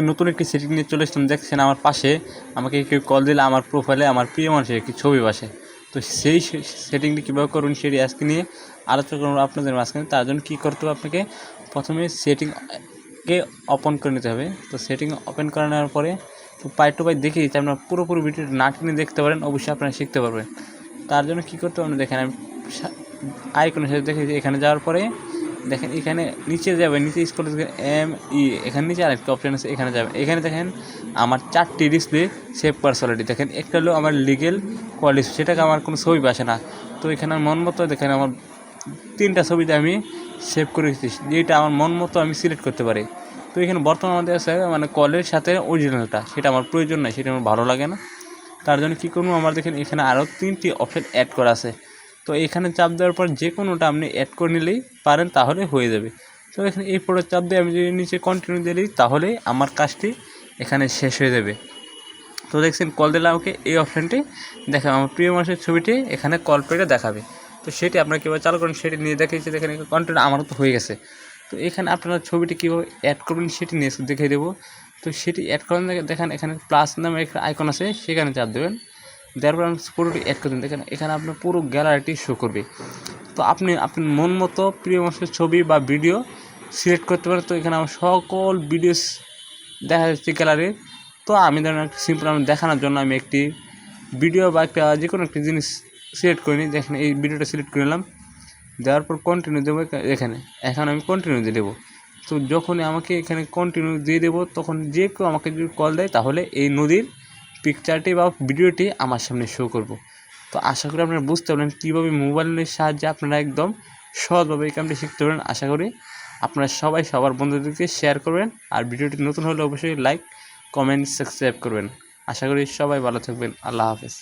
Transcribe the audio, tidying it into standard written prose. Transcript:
নতুন একটি সেটিং নিয়ে চলে এসেছিলাম। দেখছেন আমার পাশে আমাকে কেউ কল দিলে আমার প্রোফাইলে আমার প্রিয় মানুষের একটি ছবি বসে। তো সেই সেটিংটি কীভাবে করুন সেটি আজকে নিয়ে আলোচনা করব আপনাদের মাঝখানে। তার জন্য কী করতে হবে, আপনাকে প্রথমে সেটিংকে ওপেন করে নিতে হবে। তো সেটিং ওপেন করে নেওয়ার পরে তো পাই টু পাই দেখিয়ে দিচ্ছি, আপনারা পুরোপুরি ভিডিওটি না টেনে দেখতে পারেন, অবশ্যই আপনারা শিখতে পারবেন। তার জন্য কী করতে হবে দেখেন, আমি আইকনের সাথে দেখে এখানে যাওয়ার পরে দেখেন এখানে নিচে যাবে, নিচে স্ক্রল এখানে নিচে আরেকটা অপশান আছে, এখানে যাবেন। এখানে দেখেন আমার 4টি ডিসপ্লে সেভ পার্সোনালিটি। দেখেন একটা হলো আমার লিগেল কোয়ালিটি, সেটাকে আমার কোনো ছবি আসে না। তো এখানে মন মতো দেখেন আমার 3টা ছবিতে আমি সেভ করে রেখেছি, যেটা আমার মন মতো আমি সিলেক্ট করতে পারি। তো এখানে বর্তমানে আমাদের আছে মানে কলের সাথে অরিজিনালটা, সেটা আমার প্রয়োজন নাই, সেটা আমার ভালো লাগে না। তার জন্য কী করবো, আমার দেখেন এখানে আরও 3টি অপশান অ্যাড করা আছে। তো এখানে চাপ দেওয়ার পর যে কোনোটা আপনি অ্যাড করে নিলেই পারেন, তাহলে হয়ে যাবে। তো এখানে এই ফটো চাপ দিয়ে আমি যদি নিচে কন্টিনিউ দিয়ে দিই, তাহলেই আমার কাজটি এখানে শেষ হয়ে যাবে। তো দেখছেন কল দিলে আমাকে এই অপশানটি দেখাবে, আমার প্রিয় মানুষের ছবিটি এখানে কল পেটে দেখাবে। তো সেটি আপনারা কীভাবে চালু করেন সেটি নিয়ে দেখিয়েছি। দেখেন কন্টিনিউ আমারও তো হয়ে গেছে। তো এখানে আপনারা ছবিটি কীভাবে অ্যাড করবেন সেটি নিয়ে দেখিয়ে দেবো। তো সেটি অ্যাড করেন, দেখেন এখানে প্লাস নামে একটা আইকন আছে, সেখানে চাপ দেবেন। দেওয়ার পর আপনি পুরোটি অ্যাড করবেন। দেখেন এখানে আপনার পুরো গ্যালারিটি শো করবে। তো আপনি আপনার মন মতো প্রিয় মানুষের ছবি বা ভিডিও সিলেক্ট করতে পারেন। তো এখানে আমার সকল ভিডিওস দেখা যাচ্ছে গ্যালারির। তো আমি ধরেন একটা সিম্পল আমি দেখানোর জন্য আমি একটি ভিডিও বা একটা যে কোনো একটি জিনিস সিলেক্ট করে নিই। দেখেন এই ভিডিওটা সিলেক্ট করে নিলাম, দেওয়ার পর কন্টিনিউ দেবো। এখানে এখন আমি কন্টিনিউ দিয়ে দেবো। তো যখনই আমাকে এখানে কন্টিনিউ দিয়ে দেবো, তখন যে কেউ আমাকে যদি কল দেয়, তাহলে এই নদীর পিকচারটি বা ভিডিওটি আমার সামনে শো করব। তো আশা করি আপনারা বুঝতে পারবেন কীভাবে মোবাইলের সাহায্যে আপনারা একদম সহজভাবে এই কামটি শিখতে পারেন। আশা করি আপনারা সবাই সবার বন্ধুদেরকে শেয়ার করবেন, আর ভিডিওটি নতুন হলে অবশ্যই লাইক, কমেন্ট, সাবস্ক্রাইব করবেন। আশা করি সবাই ভালো থাকবেন। আল্লাহ হাফেজ।